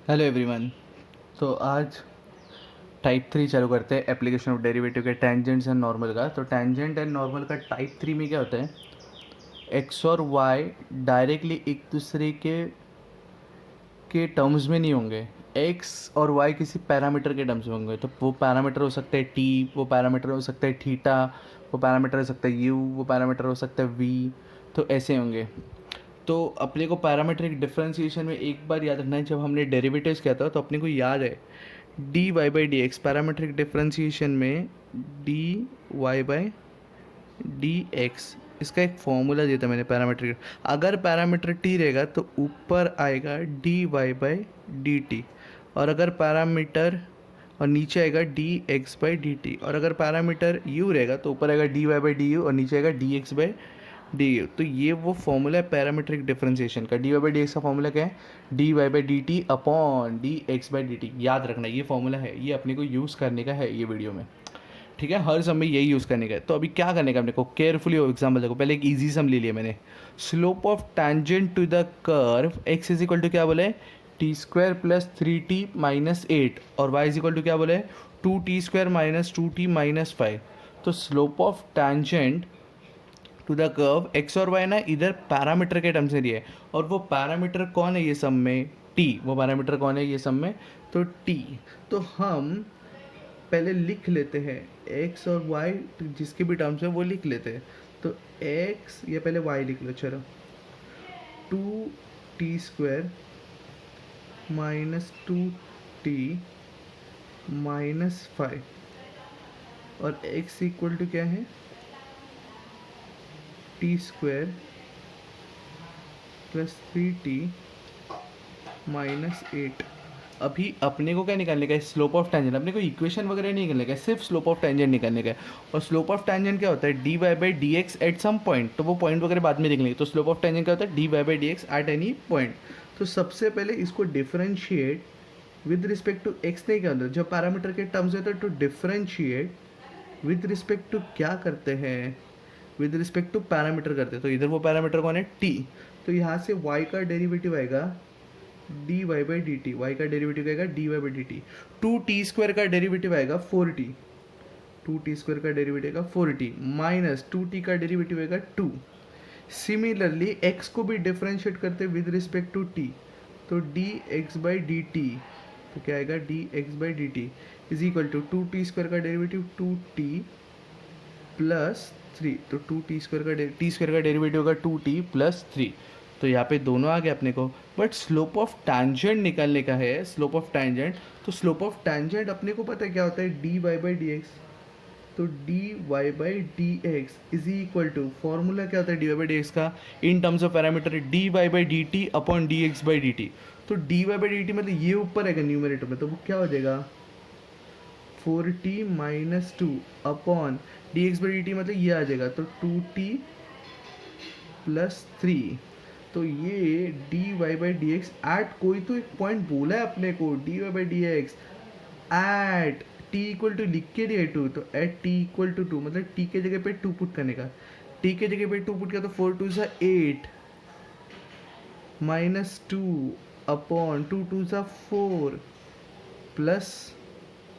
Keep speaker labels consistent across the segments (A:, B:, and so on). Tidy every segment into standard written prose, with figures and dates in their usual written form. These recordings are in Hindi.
A: Hello everyone. तो आज टाइप 3 चालू करते हैं एप्लीकेशन ऑफ डेरिवेटिव के टेंजेंट्स एंड नॉर्मल का। तो टेंजेंट एंड नॉर्मल का टाइप 3 में क्या होता है, एक्स और वाई डायरेक्टली एक दूसरे के टर्म्स में नहीं होंगे। एक्स और वाई किसी पैरामीटर के टर्म्स में होंगे। तो वो पैरामीटर हो सकता है टी, वो पैरामीटर हो सकता है थीटा, वो पैरामीटर हो सकता है यू, वो पैरामीटर हो सकता है वी। तो ऐसे होंगे। तो अपने को पैरामीट्रिक डिफरेंशिएशन में एक बार याद रखना है, जब हमने डेरिवेटिव्स किया था तो अपने को याद है D Y by D x. Parametric differentiation में d Y by D x, इसका एक फॉर्मूला दिया था मैंने पैरामीट्रिक। अगर पैरामीटर टी रहेगा तो ऊपर आएगा D Y by D T, और अगर पैरामीटर और नीचे आएगा D x by D T, और अगर पैरामीटर यू रहेगा तो ऊपर आएगा D Y by D U और नीचे आएगा D x by D U. तो ये वो फॉर्मूला है पैरामीट्रिक डिफरेंशिएशन का। D Y by D x का फॉर्मूला क्या है, D Y by D T upon D x by D T. याद रखना ये फॉर्मूला है, ये अपने को यूज़ करने का है ये वीडियो में। ठीक है, हर समय यही यूज़ करने का है। तो अभी क्या करने का अपने को, केयरफुली एग्जाम्पल देखो। पहले एक ईजी सम ले लिया मैंने। Slope of tangent to the curve x is equal to क्या बोले, T square plus three T minus eight, और वाई इज इक्वल टू क्या बोले, two T square minus two T minus five. तो slope of tangent to the curve x और वाई ना इधर पैरामीटर के टर्म्स में दिए है, और वो पैरामीटर कौन है ये सम में, टी। वो पैरामीटर कौन है ये सम में, तो टी। तो हम पहले लिख लेते हैं एक्स और वाई, जिसके भी टर्म्स में वो लिख लेते हैं। तो एक्स या पहले वाई लिख लो, चलो। Two T square minus two T minus five, और एक्स इक्वल टू क्या है, T square plus three T minus eight. अभी अपने को क्या निकालने का है, स्लोप ऑफ टेंजेंट। अपने को इक्वेशन वगैरह नहीं निकालने का है, सिर्फ स्लोप ऑफ टेंजेंट निकालने का है। और स्लोप ऑफ टेंजेंट क्या होता है, D Y by D x at some point. तो वो पॉइंट वगैरह बाद में देख लेंगे। तो स्लोप ऑफ टेंजेंट क्या होता है, D Y by D x at any point. तो सबसे पहले इसको differentiate with respect to X नहीं करते, जब पैरामीटर के टर्म्स होते हैं तो डिफरेंशिएट विद रिस्पेक्ट टू क्या करते हैं, विद रिस्पेक्ट टू पैरामीटर करते हैं। तो इधर वो पैरामीटर कौन है, टी। तो यहाँ से y का डेरिवेटिव आएगा D Y by D T, Y का डेरिवेटिव आएगा D Y by D T. Two T square का डेरिवेटिव आएगा four T, two T square का डेरिवेटिव आएगा four T minus two T का डेरिवेटिव आएगा टू। सिमिलरली x को भी डिफरेंशिएट करते विद रिस्पेक्ट टू t, तो D x by D T, तो क्या आएगा D x by D T is equal to two T square का derivative two T plus three. तो टू टी स्क्वायर का डेरिवेटिव होगा टू टी प्लस थ्री। तो यहाँ पे दोनों आ गए अपने को। बट स्लोप ऑफ टैंजेंट निकालने का है, स्लोप ऑफ टैंजेंट। तो स्लोप ऑफ टैंजेंट अपने को पता है क्या होता है, D Y by D x. तो D Y by D x is equal to, formula क्या होता है D Y by D x का, in terms of parameter d Y by D T upon D x by D T. तो D Y by D t मतलब ये ऊपर आएगा न्यूमरेटर में, तो वो क्या हो जाएगा, four T minus two upon D x by D t मतलब ये आ जाएगा, तो टू टी प्लस थ्री। तो ये D Y by D x at, कोई तो एक पॉइंट बोला है अपने को, D Y by D x at T equal to लिख के दिया टू, तो at T equal to two मतलब टी के जगह पे टू पुट करने का। टी के जगह पे टू पुट किया तो फोर टू सा eight minus two upon two two सा फोर प्लस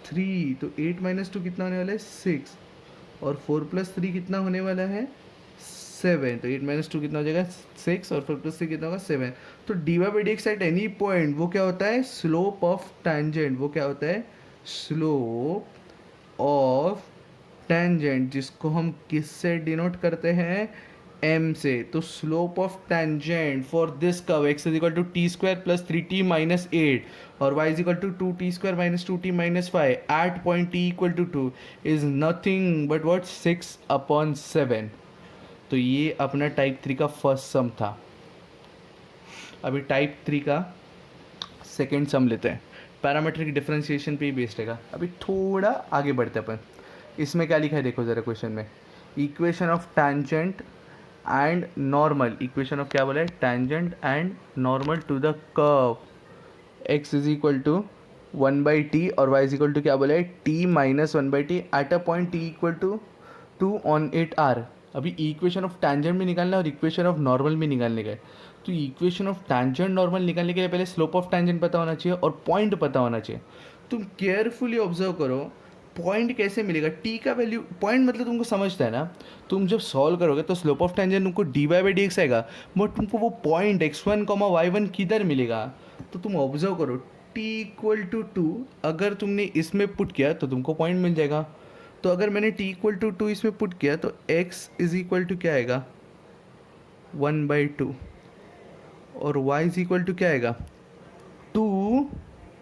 A: थ्री। तो एट माइनस टू कितना होने वाला है, सिक्स, और फोर प्लस थ्री कितना होने वाला है, सेवन। तो एट माइनस टू कितना हो जाएगा, सिक्स, और फोर प्लस थ्री कितना होगा, सेवन। तो D Y by D x at any point वो क्या होता है, स्लोप ऑफ टैंजेंट। वो क्या होता है, स्लोप ऑफ टैंजेंट, जिसको हम किससे डिनोट करते हैं, एम से। तो slope of tangent for this curve x is equal to T square plus three T minus eight, और Y is equal to two T square minus two T minus five at point T equal to two is nothing but what, six upon seven. तो ये अपना टाइप थ्री का फर्स्ट सम था। अभी टाइप थ्री का सेकेंड सम लेते हैं। पैरामीट्रिक डिफरेंशिएशन पे ही बेस्ड रहेगा। अभी थोड़ा आगे बढ़ते अपन। इसमें क्या लिखा है देखो ज़रा क्वेश्चन में, equation of tangent and normal. Equation of क्या बोला है, tangent and normal to the curve x is equal to one by T, और वाई इज इक्वल टू क्या बोला है, T minus one by T at a point T equal to two on at R. अभी इक्वेशन ऑफ टैंजेंट भी निकालना है और इक्वेशन ऑफ नॉर्मल भी निकालने का है। तो इक्वेशन ऑफ टैंजेंट नॉर्मल निकालने के लिए पहले स्लोप ऑफ टैंजेंट पता होना चाहिए और पॉइंट पता होना चाहिए। तुम केयरफुली ऑब्जर्व करो पॉइंट कैसे मिलेगा। टी का वैल्यू, पॉइंट मतलब तुमको समझता है ना, तुम जब सॉल्व करोगे तो स्लोप ऑफ टैंजेंट तुमको D Y by D X आएगा, बट तुमको वो पॉइंट x1 कॉमा y1 किधर मिलेगा। तो तुम ऑब्जर्व करो t इक्वल टू 2 अगर तुमने इसमें पुट किया तो तुमको पॉइंट मिल जाएगा। तो अगर मैंने t इक्वल टू 2 इसमें पुट किया तो x इज इक्वल टू क्या आएगा 1/2 और y इज इक्वल टू क्या आएगा 2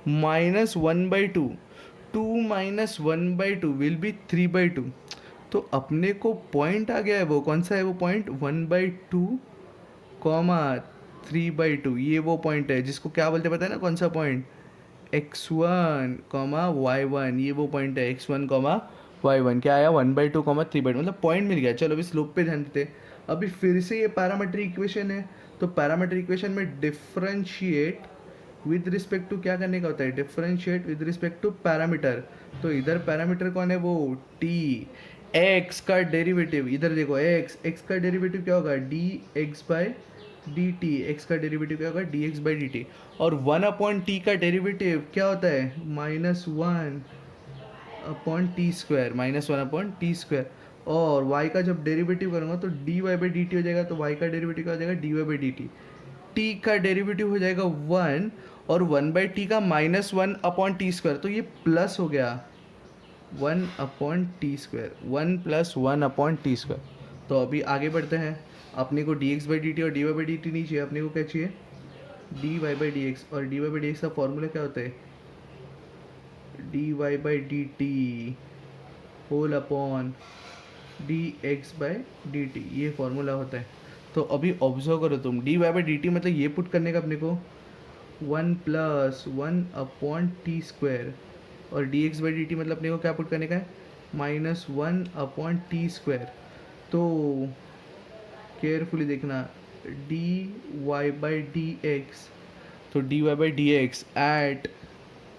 A: माइनस 1/2। 2 minus 1/2 will be 3/2। तो अपने को पॉइंट आ गया है, वो कौन सा है वो पॉइंट 1/2 कॉमा 3/2। ये वो पॉइंट है जिसको क्या बोलते पता है ना, कौन सा पॉइंट x1 कॉमा y1। ये वो पॉइंट है x1 कॉमा y1। क्या आया 1/2 कॉमा 3/2, मतलब पॉइंट मिल गया। चलो अभी स्लोप पे ध्यान देते। अभी फिर से ये पैरामीट्रिक इक्वेशन है, तो पैरामीट्रिक इक्वेशन में डिफरेंशिएट विद रिस्पेक्ट टू क्या करने का होता है, differentiate with respect to parameter. तो इधर पैरामीटर कौन है वो t। x का डेरिवेटिव इधर देखो, x का डेरिवेटिव क्या होगा dx/dt। x का डेरिवेटिव क्या होगा dx/dt। और 1/t का डेरिवेटिव क्या होता है -1/t², -1/t²। और y का जब डेरिवेटिव करूँगा तो dy/dt हो जाएगा, तो y का डेरिवेटिव क्या हो जाएगा dy/dt। t का डेरिवेटिव हो जाएगा 1 और 1/t का -1/t², तो ये प्लस हो गया 1/t², 1 + 1/t²। तो अभी आगे बढ़ते हैं। अपने को dx/dt और dy/dt नहीं चाहिए, अपने को क्या चाहिए dy/dx। और dy/dx का फॉर्मूला क्या होता है dy/dt होल अपॉन dx/dt, ये फॉर्मूला होता है। तो अभी ऑब्जर्व करो तुम dy/dt मतलब ये पुट करने का अपने को 1 + 1/t² और dx/dt मतलब अपने को क्या पुट करने का है -1/t²। तो केयरफुली देखना dy/dx, तो dy/dx एट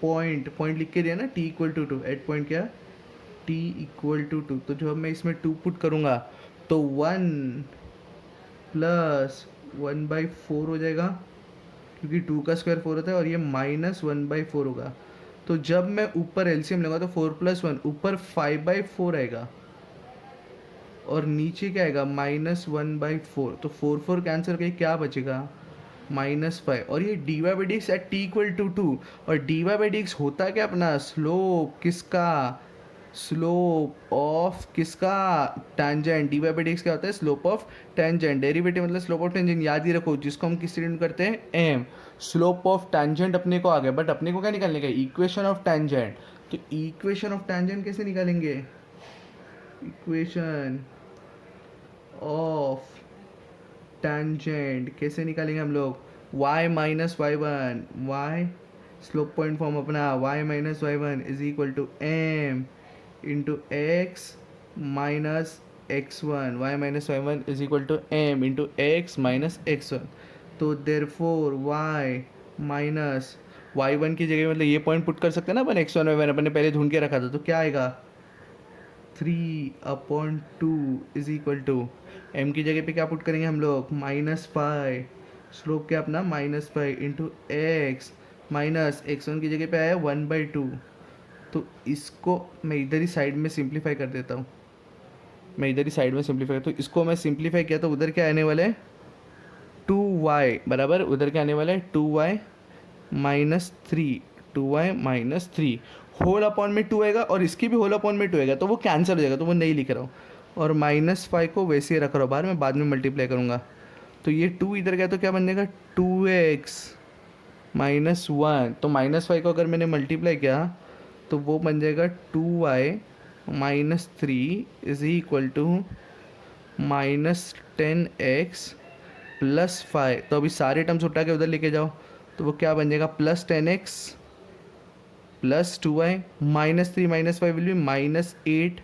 A: पॉइंट लिख के दिया ना t equal to 2, at point क्या t इक्वल टू 2। तो जब मैं इसमें 2 पुट करूँगा तो 1 + 1/4 हो जाएगा, क्योंकि 2 का स्क्वायर 4 होता है, और ये -1/4 होगा। तो जब मैं ऊपर एलसीएम लूँगा तो 4 + 1 ऊपर 5/4 आएगा और नीचे क्या आएगा -1/4। तो 4 कैंसिल करके क्या बचेगा -5। और ये dy/dx eight t equal to 2, और dy/dx होता क्या अपना स्लोप किसका, स्लोप ऑफ किसका टेंजेंट। dy/dx क्या होता है स्लोप ऑफ टेंजेंट। डेरिवेटिव मतलब स्लोप ऑफ टेंजेंट, याद ही रखो, जिसको हम किस स्टूडेंट करते हैं एम। स्लोप ऑफ टेंजेंट अपने को आ गया, बट अपने को क्या निकालने का इक्वेशन ऑफ टेंजेंट। तो इक्वेशन ऑफ टेंजेंट कैसे निकालेंगे, इक्वेशन ऑफ टेंजेंट कैसे निकालेंगे हम लोग, y - y1, y slope point form अपना y - y1 is equal to m into x minus x1। y - y1 is equal to m into x minus x1। तो देयरफॉर y माइनस y1 की जगह मतलब ये पॉइंट पुट कर सकते हैं ना अपन, x1 y1 अपन ने पहले ढूंढ के रखा था, तो क्या आएगा 3/2 इज इक्वल टू m की जगह पे क्या पुट करेंगे हम लोग -5, स्लोप क्या अपना -5 इंटू x माइनस x1 की जगह पे आया 1/2। तो इसको मैं इधर ही साइड में सिंप्लीफाई कर देता हूँ, तो इसको मैं सिंप्लीफाई किया तो उधर क्या आने वाला है 2y बराबर, उधर क्या आने वाला है 2y - 3 होल अपॉन में 2 आएगा और इसकी भी होल अपॉन में 2 आएगा, तो वो कैंसिल हो जाएगा, तो वो नहीं लिख रहा हूँ। और -5 को वैसे ही रख रहा हूँ बाहर, मैं बाद में मल्टीप्लाई करूँगा। तो ये 2 इधर गया तो क्या बन जाएगा 2x - 1। तो -5 को अगर मैंने मल्टीप्लाई किया तो वो बन जाएगा 2y - 3 is equal to -10x + 5। तो अभी सारे टर्म्स उठा के उधर लेके जाओ, तो वो क्या बन जाएगा +10x + 2y -3 - 5 will be -8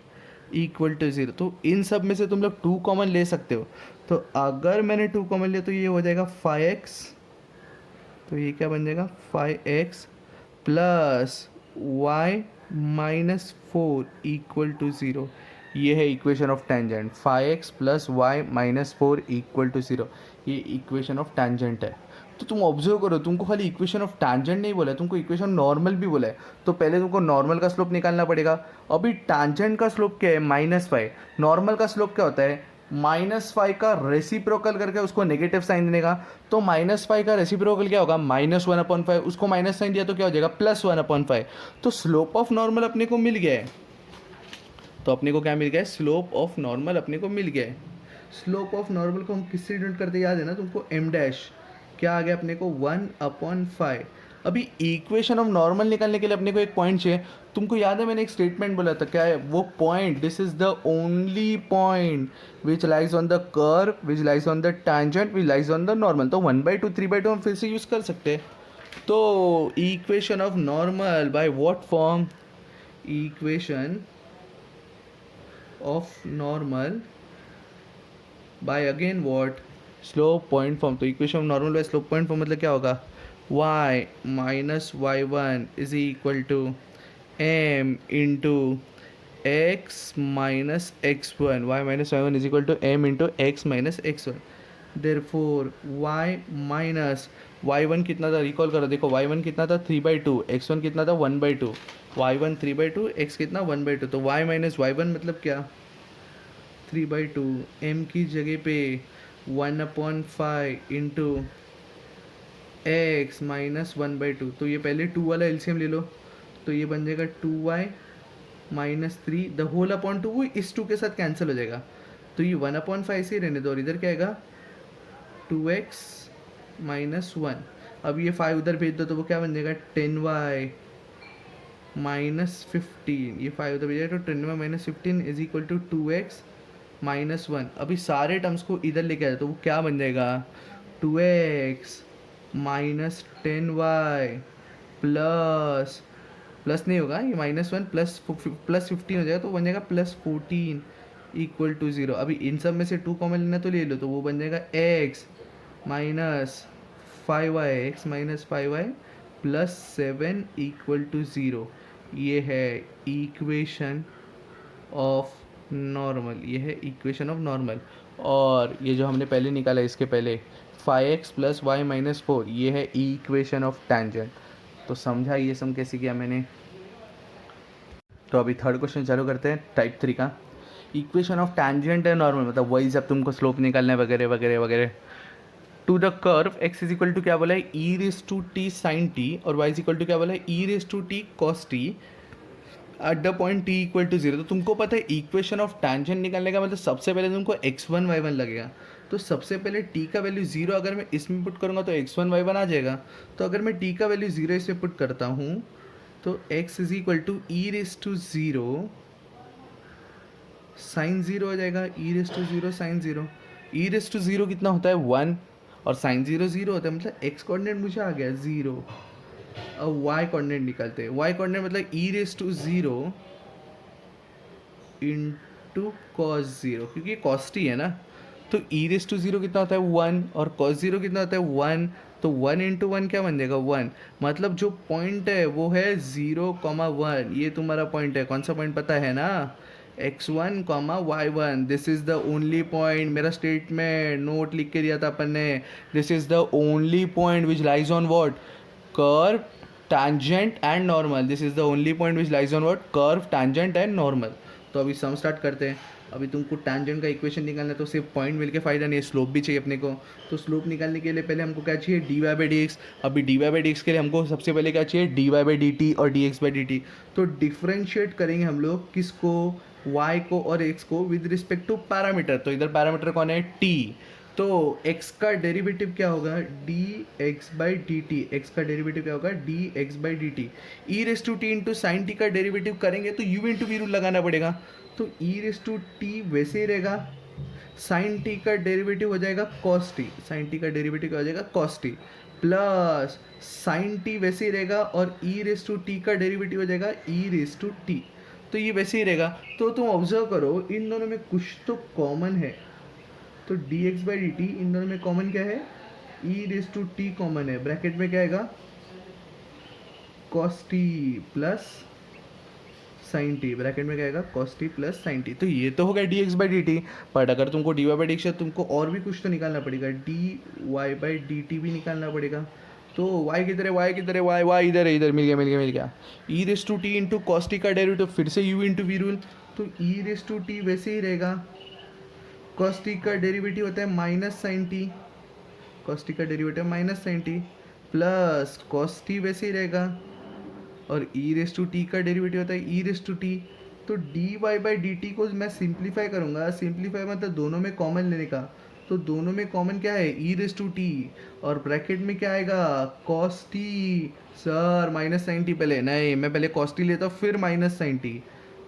A: equal to 0। तो इन सब में से तुम लोग 2 कॉमन ले सकते हो। तो अगर मैंने 2 कॉमन लिया तो ये हो जाएगा 5x, तो ये क्या बन जाएगा 5x + y - 4 इक्वल टू 0। ये है equation of tangent, 5x plus Y minus 4 equal to 0, ये इक्वेशन ऑफ टेंजेंट है। तो तुम ऑब्जर्व करो, तुमको खाली इक्वेशन ऑफ टेंजेंट नहीं बोला है, तुमको इक्वेशन नॉर्मल भी बोला है। तो पहले तुमको नॉर्मल का स्लोप निकालना पड़ेगा। अभी टेंजेंट का स्लोप क्या है, -5। नॉर्मल का स्लोप क्या होता है, -5 का रेसिप्रोकल करके उसको नेगेटिव साइन देने का। तो -5 का रेसिप्रोकल क्या होगा, -1/5, उसको माइनस साइन दिया तो क्या हो जाएगा, +1/5। तो स्लोप ऑफ नॉर्मल अपने को मिल गया है। तो अपने को क्या मिल गया है, स्लोप ऑफ नॉर्मल अपने को मिल गया है। स्लोप ऑफ नॉर्मल को हम किससे डिनोट करते याद है ना तुमको, m डैश। क्या आ गया अपने को, 1/5। अभी इक्वेशन ऑफ नॉर्मल निकालने के लिए अपने को एक पॉइंट चाहिए। तुमको याद है मैंने एक स्टेटमेंट बोला था, क्या है वो point, this is the only point which lies on the curve which lies on the tangent which lies on the normal. तो 1/2 3/2 हम फिर से यूज़ कर सकते हैं। तो equation of normal by what form, equation of normal by again what, slope point form. तो equation of normal by slope point form मतलब क्या होगा, y minus y1 is equal to m into x minus x1, y minus y1 is equal to m into x minus x1। Therefore y minus y1 कितना था, रिकॉल करो, देखो y1 कितना था 3/2, x1 कितना था 1/2, y1 3/2, x कितना 1/2। तो y माइनस y1 मतलब क्या, 3/2, m की जगह पे 1/5 इंटू x माइनस 1/2। तो ये पहले 2 वाला एलसीएम ले लो, तो ये बन जाएगा 2y minus 3 the whole upon 2, वो इस 2 के साथ कैंसिल हो जाएगा। तो ये 1/5 से रहने दो, और इधर क्या आएगा 2x माइनस 1। अब ये 5 उधर भेज दो तो वो क्या बन जाएगा 10y माइनस 15। ये 5 उधर भेजा तो 10y minus 15 is equal to 2x minus 1। अभी सारे टर्म्स को इधर लेके आए तो वो क्या बन जाएगा, 2x minus 10y plus, plus नहीं होगा ये -1 प्लस 15 हो जाएगा, तो बन जाएगा +14 इक्वल टू 0। अभी इन सब में से 2 कॉमन लेना तो ले लो, तो वो बन जाएगा x minus 5y, x minus 5y plus 7 equal to 0। ये है इक्वेशन ऑफ नॉर्मल, ये है इक्वेशन ऑफ नॉर्मल। और ये जो हमने पहले निकाला इसके पहले 5x प्लस वाई माइनस 4, ये है इक्वेशन ऑफ टेंजेंट। तो समझा ये सम कैसे किया मैंने। तो अभी थर्ड क्वेश्चन चालू करते हैं, टाइप 3 का। इक्वेशन ऑफ टेंजेंट है नॉर्मल, मतलब वही जब तुमको स्लोप निकालना है वगैरह वगैरह वगैरह। To the curve x is equal to क्या बोला है, ई raise to t sine t, और y इज इक्वल टू क्या बोला है, ई raise to t cos t at the point t equal to 0। तो तुमको पता है इक्वेशन ऑफ टेंजेंट निकालने का मतलब सबसे पहले तुमको x1 y1 लगेगा। तो सबसे पहले t का वैल्यू 0 अगर मैं इसमें पुट करूँगा तो x1 y1 आ जाएगा। तो अगर मैं t का वैल्यू 0 इसमें पुट करता हूँ तो x is equal to e raise to 0 sine 0 हो जाएगा, e raise to 0 sine 0। E raise to 0 कितना होता है 1, और साइन 0 0 होता है, मतलब x कोऑर्डिनेट मुझे आ गया 0। अब y कोऑर्डिनेट निकालते हैं, y कोऑर्डिनेट मतलब ई रेस टू 0 इंटू कॉस 0, क्योंकि ये कॉस टी है ना। तो ई रेस टू 0 कितना होता है 1, और कॉस 0 कितना होता है 1। तो 1 इंटू 1 क्या बन जाएगा 1। मतलब जो पॉइंट है वो है 0,1। ये तुम्हारा पॉइंट है, कौन सा पॉइंट पता है ना, x1, y1। This is the only point, मेरा स्टेटमेंट नोट लिख के दिया था अपन ने। This is the only point which lies on what, curve tangent and normal. This is the only point which lies on what, curve tangent and normal. तो अभी सम स्टार्ट करते हैं। अभी तुमको टेंजेंट का इक्वेशन निकालना है, तो सिर्फ पॉइंट मिल के फायदा नहीं है, स्लोप भी चाहिए अपने को। तो स्लोप निकालने के लिए पहले हमको क्या चाहिए, dy/dx। अभी dy/dx के लिए हमको सबसे पहले क्या चाहिए, dy/dt और dx/dt। तो डिफ्रेंशिएट करेंगे हम लोग किसको, y को और x को विद रिस्पेक्ट टू पैरामीटर। तो इधर पैरामीटर कौन है, t। तो x का डेरिवेटिव क्या होगा, dx/dt। x का डेरिवेटिव क्या होगा, dx/dt। E raise to T into sine T का डेरिवेटिव करेंगे तो u इंटू वी रूल लगाना पड़ेगा। तो ई रेस टू टी वैसे ही रहेगा, साइन टी का डेरिवेटिव हो जाएगा कॉस टी, साइन टी का डेरिवेटिव क्या हो जाएगा cos T, plus sine T वैसे ही रहेगा, और ई रेस टू टी का डेरिवेटिव हो जाएगा ई रेस टू टी। तो ये वैसे ही रहेगा। तो तुम ऑब्जर्व करो इन दोनों में कुछ तो कॉमन है। तो dx/dt इन दोनों में कॉमन क्या है, ई रेस टू टी कॉमन है। ब्रैकेट में क्या आएगा, cos t plus sine T, bracket में क्या आएगा cos T plus sine T. तो ये तो हो गया D x by D T, but अगर तुमको D Y by D X है तुमको और भी कुछ तो निकालना पड़ेगा, D Y by D T भी निकालना पड़ेगा। तो y किधर है, y किधर है, y इधर है, इधर मिल गया मिल गया मिल गया। E raise to T into cos t का डेरिवेटिव फिर से u इंटू वी रूल, तो ई रेस टू टी वैसे ही रहेगा, कॉस टी का डेरिवेटिव होता है minus sine t, cos t का derivative minus sine t plus cos t वैसे ही रहेगा, और ई रेस टू टी का डेरिवेटिव होता है ई रेस टू टी। तो D Y by D t को मैं सिंप्लीफाई करूँगा, सिंप्लीफाई मतलब दोनों में कॉमन लेने का, तो दोनों में कॉमन क्या है ई रेस टू टी, और ब्रैकेट में क्या आएगा cos T. Sir minus sine T पहले नहीं, मैं पहले कॉस टी लेता हूँ फिर माइनस साइन टी।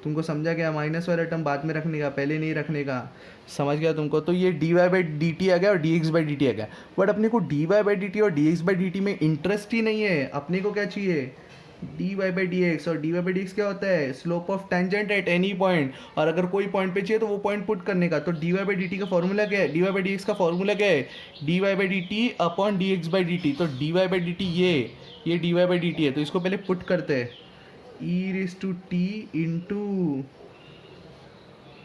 A: तुमको समझा गया, माइनस वाला टर्म बाद में रखने का, पहले नहीं रखने का, समझ गया तुमको। तो ये D Y by D t आ गया और d x by D t आ गया, बट अपने को D Y by D T और d x by D t में इंटरेस्ट ही नहीं है। अपने को क्या चाहिए d Y by D x, और D Y by D x क्या होता है slope of tangent at any point, और अगर कोई पॉइंट पे चाहिए तो वो पॉइंट पुट करने का। तो D Y by D t का फॉर्मूला क्या है, D Y by D x का फॉर्मूला क्या है D Y by D T upon D x by D T. तो D Y by D t ये D Y by D t है, तो इसको पहले पुट करते हैं e raise to T into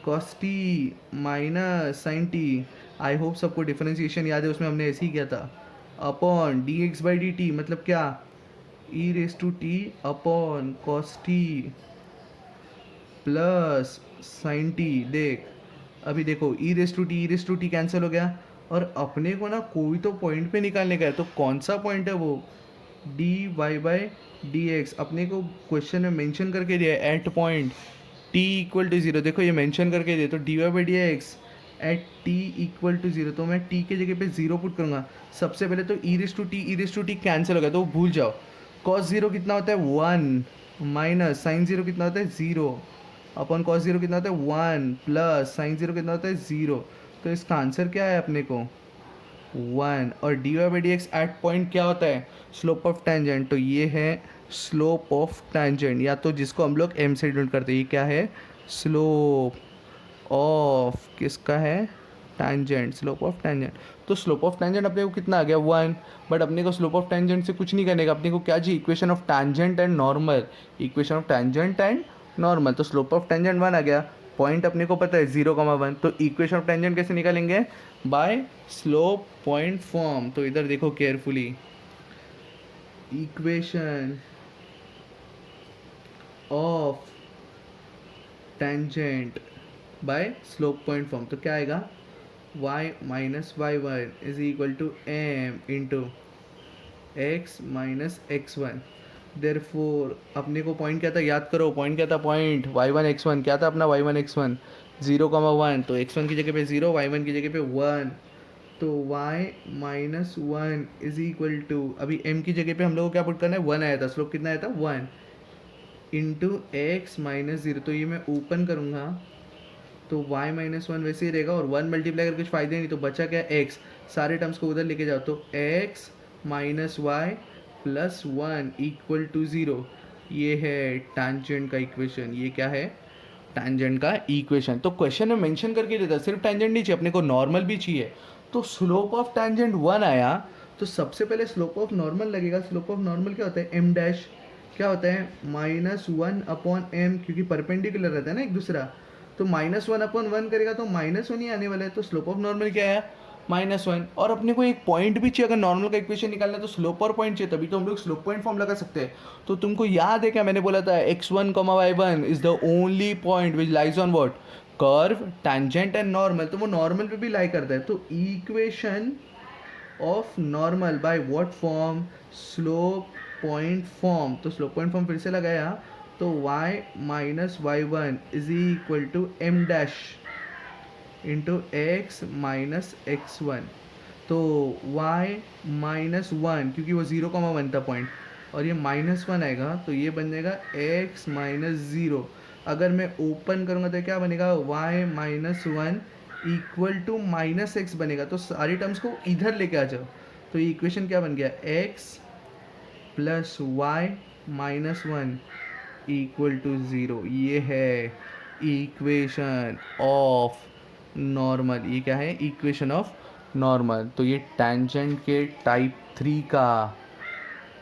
A: cos t minus sine t. I hope सबको डिफरेंशिएशन याद है, उसमें हमने ऐसे ही किया था, upon D x by D t मतलब क्या e raise to t upon cos T plus sine t. देख अभी देखो e raise to t cancel हो गया, और अपने को ना कोई तो पॉइंट पे निकालने का है, तो कौन सा पॉइंट है वो D Y by D x. अपने को क्वेश्चन में मेंशन करके दिया है at point T equal to zero, देखो ये मेंशन करके दिया, तो D Y by D x at T equal to zero, तो मैं टी के जगह पे ज़ीरो पुट करूँगा। सबसे पहले तो ई रेस टू टी कैंसिल हो गया, तो भूल जाओ। कॉस ज़ीरो कितना होता है वन, माइनस साइन ज़ीरो कितना होता है ज़ीरो, अपन कॉस ज़ीरो कितना होता है वन, प्लस साइन ज़ीरो कितना होता है ज़ीरो। तो इसका आंसर क्या है अपने को वन। और D Y by D x at point क्या होता है स्लोप ऑफ टेंजेंट, तो ये है स्लोप ऑफ टेंजेंट, या तो जिसको हम लोग एम से डिनोट करते हैं, ये क्या है स्लोप ऑफ किसका है टेंजेंट, स्लोप ऑफ टेंजेंट। तो स्लोप ऑफ टेंजेंट अपने को कितना आ गया वन, बट अपने को स्लोप ऑफ टेंजेंट से कुछ नहीं करने का, अपने को क्या चाहिए equation of tangent and normal, equation of tangent and normal. तो स्लोप ऑफ टेंजेंट वन आ गया, पॉइंट अपने को पता है 0,1, तो इक्वेशन ऑफ टेंजेंट कैसे निकालेंगे बाय स्लोप पॉइंट फॉर्म। तो इधर देखो carefully, equation of tangent by slope point form, तो क्या आएगा y minus Y one is equal to M into x minus x one. Therefore अपने को पॉइंट क्या था याद करो, पॉइंट क्या था, पॉइंट y1 x1 क्या था अपना y1 x1 0,1, तो x1 की जगह पे 0, y1 की जगह पे 1, तो y minus one is equal to, अभी m की जगह पे हम लोग को क्या पुट करना है 1 आया था, स्लोप कितना आया था 1 इंटू एक्स माइनस ज़ीरो। तो ये मैं ओपन करूँगा तो y माइनस वन वैसे ही रहेगा, और 1 मल्टीप्लाई करके कुछ फ़ायदे नहीं, तो बचा क्या x, सारे टर्म्स को उधर लेके जाओ, तो x minus Y plus one equal to zero. ये है टेंजेंट का इक्वेशन, ये क्या है टेंजेंट का इक्वेशन। तो क्वेश्चन में मेंशन करके देता, सिर्फ टेंजेंट नहीं चाहिए अपने को, नॉर्मल भी चाहिए। तो स्लोप ऑफ टेंजेंट वन आया, तो सबसे पहले स्लोप ऑफ नॉर्मल लगेगा। स्लोप ऑफ नॉर्मल क्या होता है एम डैश, क्या होता है माइनस वन अपॉन एम, क्योंकि परपेंडिकुलर रहता है ना एक दूसरा, तो माइनस वन अपॉन वन करेगा तो माइनस वन ही आने वाला है। तो स्लोप ऑफ नॉर्मल क्या है माइनस वन, और अपने को एक पॉइंट भी चाहिए, अगर नॉर्मल का इक्वेशन निकालना है तो स्लोप और पॉइंट चाहिए, तभी तो हम लोग स्लोप पॉइंट फॉर्म लगा सकते हैं। तो तुमको याद है क्या मैंने बोला था x1, y1 is the only point which lies on what curve tangent and normal, तो वो नॉर्मल पे भी लाई करता है। तो equation of normal by what form slope point form, तो स्लोप पॉइंट फॉर्म फिर से लगाया, तो y minus Y one is equal to M dash into x minus x one. तो y माइनस वन, क्योंकि वो 0,1 था पॉइंट, और ये माइनस वन आएगा, तो ये बन जाएगा x माइनस ज़ीरो। अगर मैं ओपन करूँगा तो क्या बनेगा y minus one equal to minus X बनेगा, तो सारी टर्म्स को इधर लेके आ जाओ, तो ये इक्वेशन क्या बन गया x plus Y minus one equal to zero. ये है इक्वेशन ऑफ नॉर्मल, ये क्या है इक्वेशन ऑफ नॉर्मल। तो ये टेंजेंट के टाइप 3 का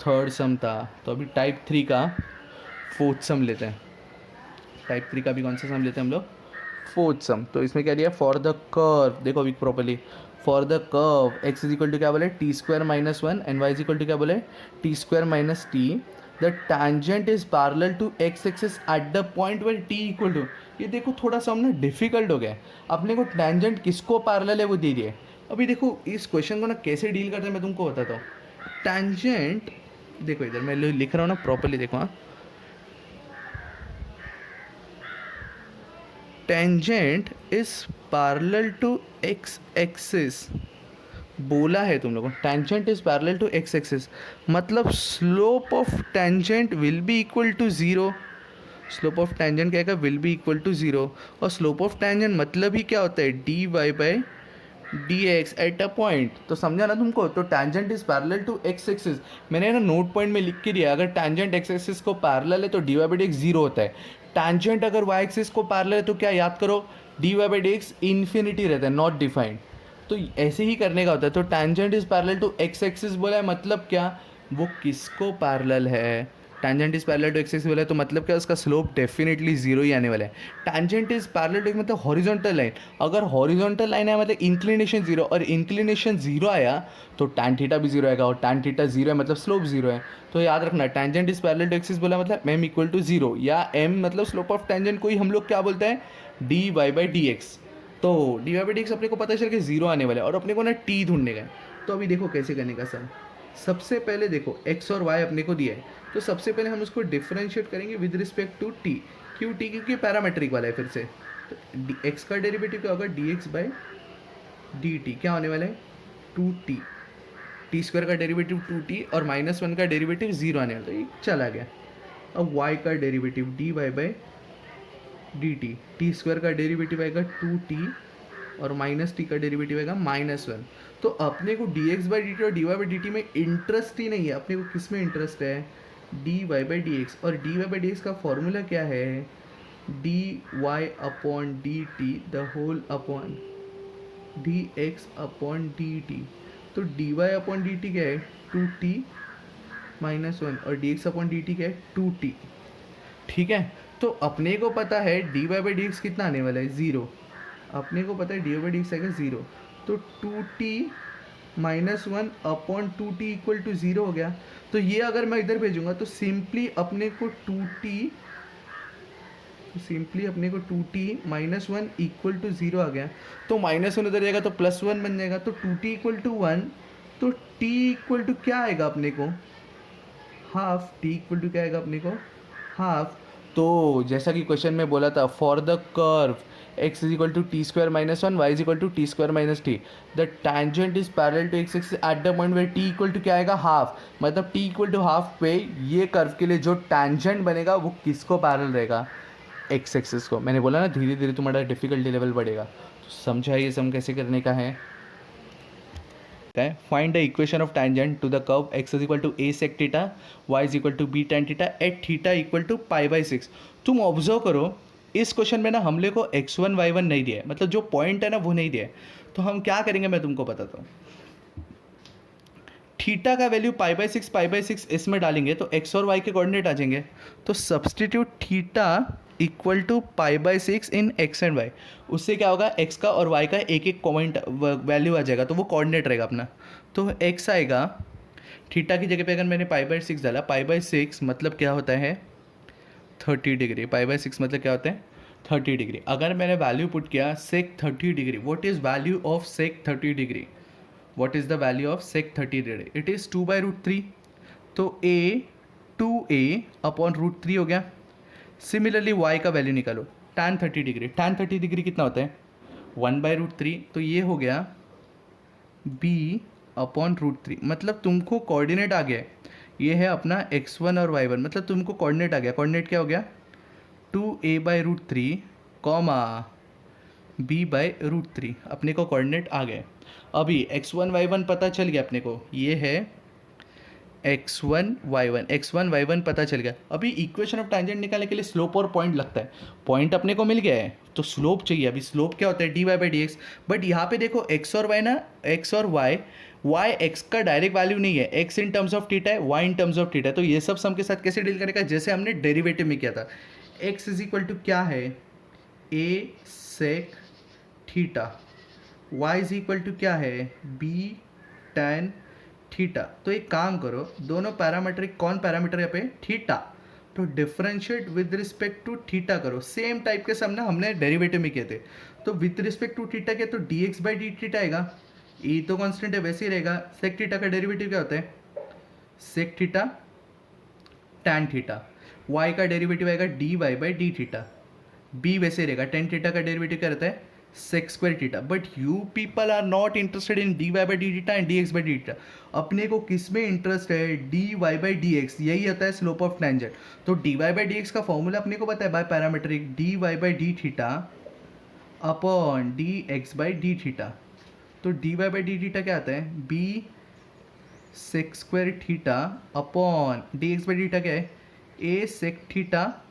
A: थर्ड सम था, तो अभी टाइप 3 का फोर्थ सम लेते हैं। टाइप 3 का भी कौन सा सम लेते हैं हम लोग, फोर्थ सम। तो इसमें क्या दिया, फॉर द कर्व, देखो अभी properly, for the curve x is equal to क्या बोले, T square minus one, and Y is equal to क्या बोले, T square minus T, the tangent is parallel to x axis at the point where T equal to. ये देखो थोड़ा सा हमने डिफिकल्ट हो गया, अपने को टैंजेंट किसको पैरेलल है वो दे दिए। अभी देखो इस क्वेश्चन को ना कैसे डील करते हैं मैं तुमको बताता हूँ। टैंजेंट देखो इधर मैं लिख रहा हूँ ना प्रॉपर्ली, देखो हाँ, tangent is parallel to x axis, बोला है तुम लोगों, tangent is parallel to x axis, मतलब slope of tangent will be equal to zero. Slope of tangent क्या है, will be equal to zero. और स्लोप ऑफ टेंजेंट मतलब ही क्या होता है, D Y by D x at a point. तो समझा ना तुमको, तो tangent is parallel to x axis, मैंने ना नोट पॉइंट में लिख के दिया, अगर टैंजेंट एक्स एक्सिस को पैरेलल है तो D Y by D X zero होता है। टैंजेंट अगर वाई एक्सिस को पैरेलल है तो क्या याद करो, D Y by D X infinity रहता है, नॉट डिफाइंड। तो ऐसे ही करने का होता है। तो tangent is parallel to x axis बोला है, मतलब क्या, वो किसको पैरेलल है, tangent is parallel to x axis बोला है, तो मतलब क्या, उसका स्लोप डेफिनेटली जीरो ही आने वाला है। टैंजेंट इज पैरेलल टू मतलब हॉरिजॉन्टल लाइन, अगर हॉरिजॉन्टल लाइन है मतलब इंक्लिनेशन जीरो, और इंक्लिनेशन जीरो आया तो टैन थीटा भी जीरो आएगा, और टैन थीटा जीरो है मतलब स्लोप जीरो है। तो याद रखना, tangent is parallel to axis बोला मतलब एम इक्वल टू जीरो, या एम मतलब स्लोप ऑफ टैंजेंट को ही हम लोग क्या बोलते हैं, d Y by D x. तो D Y by D x अपने को पता चल के जीरो आने वाला है, और अपने को ना टी ढूंढने का है। तो अभी देखो कैसे करने का सर, सबसे पहले देखो एक्स और वाई अपने को दिया है, तो सबसे पहले हम उसको डिफरेंशिएट करेंगे विद रिस्पेक्ट टू टी। क्यों टी, क्योंकि पैरामेट्रिक वाला है फिर से। तो एक्स का डेरिवेटिव क्या होगा, D x by D T, क्या होने वाला है, टू टी। टी स्क्वायर का डेरिवेटिव टू टी और माइनस वन का डेरिवेटिव जीरो आने वाला, तो ये चला गया। अब वाई का derivative D Y by D T, T square का डेरिवेटिव आएगा टू टी और माइनस टी का डेरिवेटिव आएगा माइनस वन। तो अपने को D x by D T और D Y by D t में इंटरेस्ट ही नहीं है, अपने को किस में इंटरेस्ट है, D Y by D x. और D Y by D x का फॉर्मूला क्या है, D y upon d t the whole upon D x upon d T. तो D y upon d T क्या है, टू टी माइनस वन, और d x upon d T क्या है, टू टी। ठीक है, तो अपने को पता है D Y by D X कितना आने वाला है, ज़ीरो। अपने को पता है D Y by D X आएगा ज़ीरो, तो two T minus one upon two T equal to zero हो गया। तो ये अगर मैं इधर भेजूंगा तो सिंपली अपने को two T minus one equal to zero आ गया। तो माइनस वन उधर जाएगा तो प्लस वन बन जाएगा, तो two T equal to one, तो टी इक्वल टू क्या आएगा अपने को, हाफ। टी इक्वल टू क्या आएगा अपने को, हाफ। तो जैसा कि क्वेश्चन में बोला था, for the curve x is equal to T square minus one, y is equal to T square minus T, the tangent is parallel to x axis at the point where T equal to क्या आएगा, हाफ। मतलब टी इक्वल टू हाफ पे ये कर्व के लिए जो टैंजेंट बनेगा वो किसको पैरेलल रहेगा, एक्स एक्सिस को। मैंने बोला ना धीरे धीरे तुम्हारा डिफिकल्टी लेवल बढ़ेगा। तो समझा ये सम कैसे करने का है। Find the equation of tangent to the curve x is equal to a sec theta, y is equal to b tan theta at theta equal to pi by six. तुम ऑब्जर्व करो इस क्वेश्चन में ना हमले को x1 y1 नहीं दिया है, मतलब जो पॉइंट है ना वो नहीं दिया है। तो हम क्या करेंगे मैं तुमको बताता हूँ। थीटा का वैल्यू पाई बाई सिक्स इसमें डालेंगे तो x और y के कोऑर्डिनेट आ जाएंगे। तो substitute theta equal to pi by six in x and y, उससे क्या होगा, x का और y का एक एक कॉमेंट वैल्यू आ जाएगा, तो वो कोऑर्डिनेट रहेगा अपना। तो x आएगा, थीटा की जगह पे अगर मैंने पाई बाई सिक्स डाला, पाई बाई सिक्स मतलब क्या होता है 30 डिग्री, पाई बाई सिक्स मतलब क्या होता है 30 डिग्री। अगर मैंने वैल्यू पुट किया sec 30 degree, what is value of sec 30 degree, what is the value of sec 30 degree, it is 2/√3। तो a 2a अपॉन √3 हो गया। सिमिलरली y का वैल्यू निकालो, tan 30 डिग्री, tan 30 डिग्री कितना होता है 1/√3, तो ये हो गया b अपॉन √3। मतलब तुमको कोऑर्डिनेट आ गया है, ये है अपना x1 और y1, मतलब तुमको कोऑर्डिनेट आ गया। कोऑर्डिनेट क्या हो गया 2a/√3 कॉमा b/√3, अपने को कोऑर्डिनेट आ गए। अभी x1 y1 पता चल गया अपने को, ये है x1 y1 पता चल गया। अभी इक्वेशन ऑफ टैंजेंट निकालने के लिए स्लोप और पॉइंट लगता है, पॉइंट अपने को मिल गया है तो स्लोप चाहिए। अभी स्लोप क्या होता है D Y by D x, but यहाँ पे देखो x और y ना, x और y x का डायरेक्ट वैल्यू नहीं है, x in terms of theta है, y in terms of theta है। तो ये सब सम के साथ कैसे डील करेगा, जैसे हमने डेरिवेटिव में किया था, x इज इक्वल टू क्या है, a sec theta, y is equal to क्या है, बी tan थीटा। तो एक काम करो, दोनों पैरामीटर, कौन पैरामीटर यहाँ पे, थीटा, तो differentiate with respect to theta करो। सेम टाइप के सब ना हमने डेरिवेटिव में किए थे। तो विद रिस्पेक्ट टू थीटा के तो dx बाई डी थीटा आएगा, e तो कांस्टेंट है वैसे ही रहेगा। सेक थीटा का डेरिवेटिव क्या होता है, sec theta tan theta. y का डेरिवेटिव आएगा dy by d theta, b वैसे रहेगा। टेन थीटा का डेरिवेटिव क्या रहता है, sec square theta. But you people are not interested in dy by d theta and dx by d theta. अपने को किस में इंटरेस्ट है, dy बाई dx, यही होता है स्लोप ऑफ टेंजेंट। तो dy बाई dx का फॉर्मूला अपने को पता है, by parametric dy by d theta upon dx by d theta. तो dy बाई डी थीटा क्या आता है, b sec square theta upon dx by d theta क्या है, a sec theta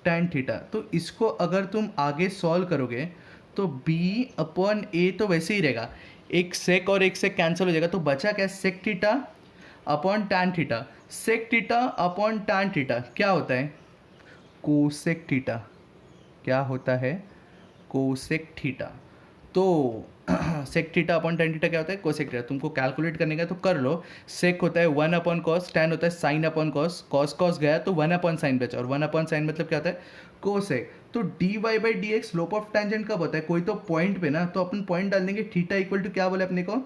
A: tan theta. तो इसको अगर तुम आगे सॉल्व करोगे तो b अपॉन a तो वैसे ही रहेगा, एक सेक और एक सेक कैंसिल हो जाएगा, तो बचा क्या, sec theta upon tan theta. Sec theta upon tan theta क्या होता है, कोसेक थीटा। क्या होता है, कोसेक थीटा। तो sec theta upon tan theta क्या होता है, कोसेक थीटा। तुमको कैलकुलेट करने का तो कर लो। सेक होता है 1 अपॉन कॉस, tan होता है sine upon cos, cos cos गया तो 1 अपॉन साइन बचा, और 1 अपॉन साइन मतलब क्या होता है, कोसेक। तो D Y by D x slope of tangent कब होता है, कोई तो पॉइंट पे ना, तो अपन पॉइंट डाल देंगे थीटा इक्वल टू क्या बोले अपने को,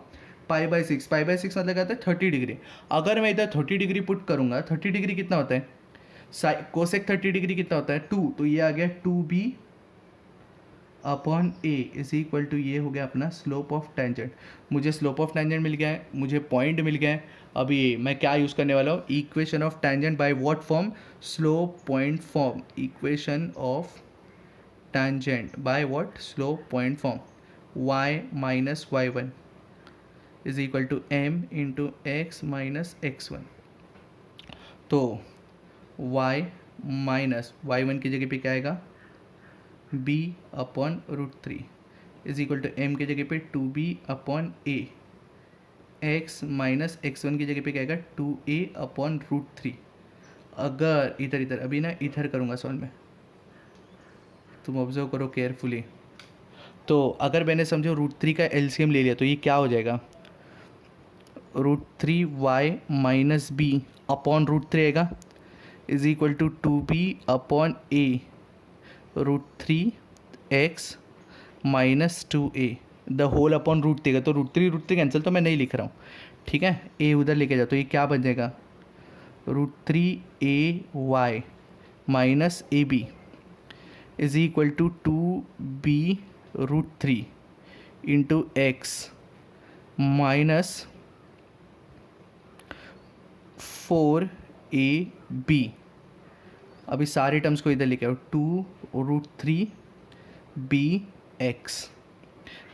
A: पाई by six. Pi by six मतलब क्या होता है, 30 डिग्री। अगर मैं इधर 30 डिग्री पुट करूंगा, 30 डिग्री कितना होता है, कोसेक 30 डिग्री कितना होता है, 2, तो ये आ गया 2b upon a is equal to, ये हो गया अपना स्लोप ऑफ टेंजेंट। मुझे स्लोप ऑफ टेंजेंट मिल गया है, मुझे पॉइंट मिल गया है। अभी मैं क्या यूज़ करने वाला हूँ, equation of tangent by what form, slope point form. Equation of tangent by what, slope point form. y minus Y one is equal to m into x minus x one. तो y माइनस वाई वन की जगह पे क्या आएगा, b upon root three is equal to m की जगह पे 2b upon a, x minus x one की जगह पे क्या आएगा, 2a अपॉन रूट थ्री। अगर इधर इधर अभी ना इधर करूँगा सॉल्व में, तुम ऑब्जर्व करो केयरफुली। तो अगर मैंने समझो रूट थ्री का एलसीएम ले लिया तो ये क्या हो जाएगा, root three y minus b upon root three आएगा is equal to 2b upon a root three x minus 2a the whole upon root three. तो रूट थ्री कैंसिल तो मैं नहीं लिख रहा हूँ, ठीक है, a उधर लेके जाओ, तो ये क्या बन जाएगा, root three a y minus a b is equal to 2b root three into x minus 4ab। अभी सारे टर्म्स को इधर लेके आओ, 2 रूट थ्री बी एक्स,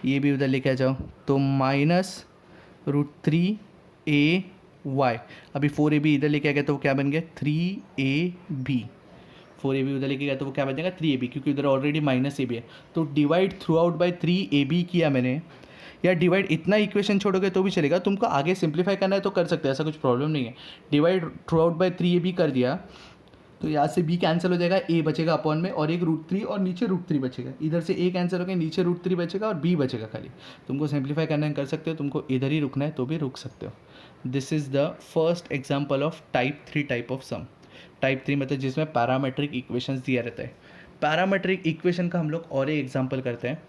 A: ये भी उधर लेके आ जाओ, तो minus root three a Y. अभी 4ab इधर लेके आ गया तो वो क्या बन गया, 3ab। 4ab उधर लेके गया तो वो क्या बन जाएगा, 3ab, क्योंकि उधर ऑलरेडी माइनस ए बी है। तो divide through out by 3ab किया मैंने, या डिवाइड इतना इक्वेशन छोड़ोगे तो भी चलेगा, तुमको आगे सिंप्लीफाई करना है तो कर सकते हो, ऐसा कुछ प्रॉब्लम नहीं है। Divide through out by 3ab कर दिया तो यहाँ से b कैंसिल हो जाएगा, a बचेगा अपॉन में, और एक रूट थ्री और नीचे रूट थ्री बचेगा। इधर से a कैंसिल हो गया, नीचे रूट थ्री बचेगा और b बचेगा खाली। तुमको सिंप्लीफाई करना है कर सकते हो, तुमको इधर ही रुकना है तो भी रुक सकते हो। This is the first example of type three type of sum. Type three मतलब जिसमें पैरामेट्रिक इक्वेशंस दिया रहता है। पैरामेट्रिक इक्वेशन का हम लोग और एक एग्जाम्पल करते हैं,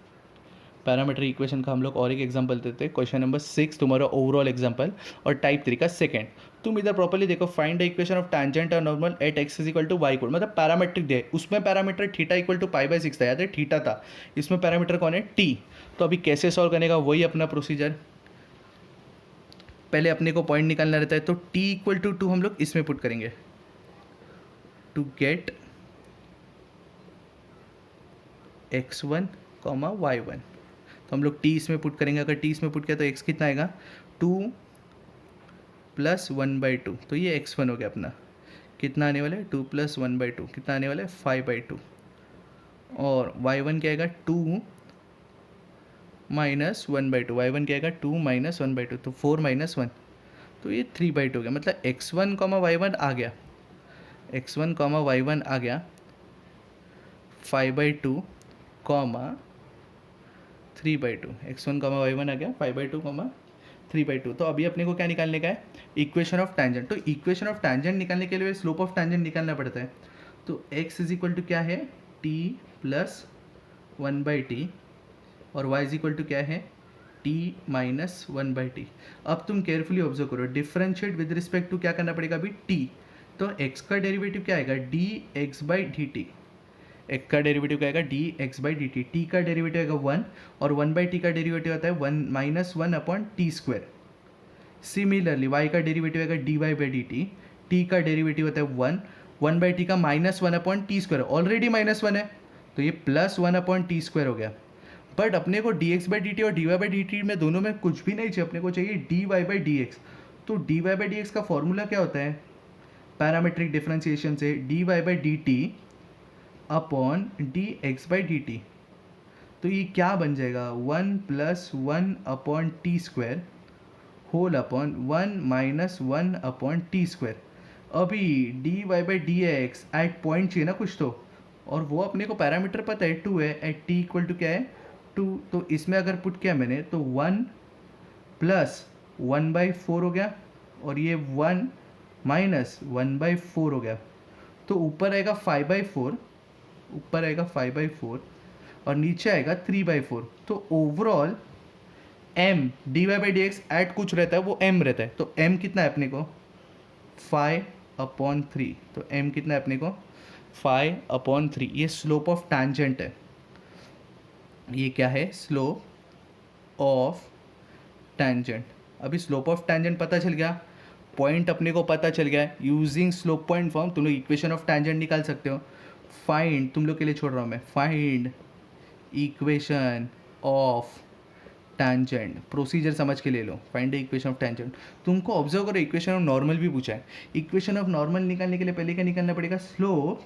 A: पैरामीट्रिक इक्वेशन का हम लोग और एक एग्जांपल देते हैं। क्वेश्चन नंबर 6 तुम्हारा ओवरऑल एग्जांपल, और टाइप 3 का सेकंड। तुम इधर प्रॉपर्ली देखो, find the equation of tangent और normal at x is equal to y code, मतलब पैरामीट्रिक दे, उसमें parameter theta equal to pi by six था, याद है थीटा था, इसमें पैरामीटर कौन है, टी। तो अभी कैसे सॉल्व करने का, वही अपना प्रोसीजर। पहले अपने को पॉइंट निकालना रहता है, तो टी इक्वल टू टू हम लोग इसमें पुट करेंगे to get x1 comma y1। तो हम लोग टी इसमें पुट करेंगे, अगर टी इसमें पुट किया तो x कितना आएगा, 2 प्लस 1/2, तो ये x1 हो गया अपना। कितना आने वाला है, 2 प्लस 1/2 कितना आने वाला है, 5/2। और y1 क्या आएगा, 2 माइनस 1/2, y1 क्या आएगा, 2 माइनस 1/2, तो 4 माइनस 1, तो ये 3/2 हो गया। मतलब x1 कॉमा y1 आ गया, x1 कॉमा y1 आ गया, 5/2 कॉमा 3/2, x1 कॉमा y1 आ गया 5/2 कॉमा 3/2। तो अभी अपने को क्या निकालने का है, इक्वेशन ऑफ टैंजेंट। तो इक्वेशन ऑफ टैंजेंट निकालने के लिए स्लोप ऑफ टैंजेंट निकालना पड़ता है। तो x इज इक्वल टू क्या है, t प्लस 1/t, और y इज इक्वल टू क्या है, t माइनस 1/t। अब तुम केयरफुली ऑब्जर्व करो, डिफरेंशिएट विद रिस्पेक्ट टू क्या करना पड़ेगा अभी, t। तो x का डेरिवेटिव क्या आएगा, dx/dt। एक का डेरिवेटिव क्या आएगा, dx/dt। t का डेरिवेटिव आएगा 1, और 1/t का डेरिवेटिव आता है 1 माइनस 1/t²। सिमिलरली y का डेरिवेटिव आएगा dy/dt। t का डेरिवेटिव आता है 1/t का माइनस 1/t²। ऑलरेडी -1 है, तो ये प्लस 1/t² हो गया। बट अपने को dx/dt और dy/dt में दोनों में कुछ भी नहीं चाहिए, अपने को चाहिए dy/dx। तो dy/dx का फॉर्मूला क्या होता है, पैरामीट्रिक डिफरेंशिएशन से dy/dt अपॉन dx/dt। तो ये क्या बन जाएगा, 1 plus 1/t² whole upon 1 minus 1/t²। अभी dy/dx एट पॉइंट चाहिए ना कुछ और वो अपने को पैरामीटर पता है 2 है, एट t इक्वल टू क्या है 2। तो इसमें अगर पुट किया मैंने तो 1 प्लस 1/4 हो गया, और ये 1 माइनस 1/4 हो गया। तो ऊपर आएगा 5/4, ऊपर आएगा 5/4 और नीचे आएगा 3/4। तो ओवरऑल m dy/dx एट कुछ रहता है, वो m रहता है। तो m कितना है अपने को, 5/3। तो m कितना है अपने को, 5/3। ये स्लोप ऑफ टैंजेंट है। ये क्या है, स्लोप ऑफ टैंजेंट। अभी स्लोप ऑफ टैंजेंट पता चल गया, पॉइंट अपने को पता चल गया है। यूजिंग स्लोप पॉइंट फॉर्म तुम लोग इक्वेशन ऑफ टैंजेंट निकाल सकते हो। फाइंड, तुम लोग के लिए छोड़ रहा हूँ मैं, find equation of tangent. Procedure समझ के ले लो, find the equation of tangent. तुमको ऑब्जर्व करो, इक्वेशन ऑफ नॉर्मल भी पूछा है। इक्वेशन ऑफ नॉर्मल निकालने के लिए पहले क्या निकालना पड़ेगा, स्लोप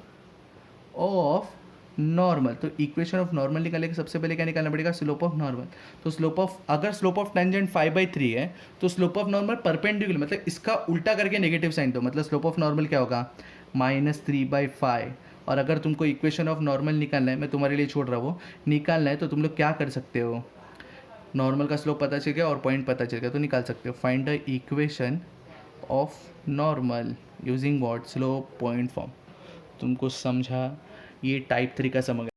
A: ऑफ नॉर्मल। तो इक्वेशन ऑफ नॉर्मल निकालने के सबसे पहले क्या निकालना पड़ेगा, स्लोप ऑफ नॉर्मल। तो स्लोप ऑफ, अगर स्लोप ऑफ टैंजेंट 5/3 है तो स्लोप ऑफ नॉर्मल परपेंडिकुलर, मतलब इसका उल्टा करके नेगेटिव साइन दो, मतलब स्लोप ऑफ नॉर्मल क्या होगा, -3/5। और अगर तुमको इक्वेशन ऑफ नॉर्मल निकालना है, मैं तुम्हारे लिए छोड़ रहा हूँ, निकालना है तो तुम लोग क्या कर सकते हो, नॉर्मल का स्लोप पता चल गया और पॉइंट पता चल गया तो निकाल सकते हो। Find the equation of normal using what, slope point form. तुमको समझा, ये टाइप 3 का समझ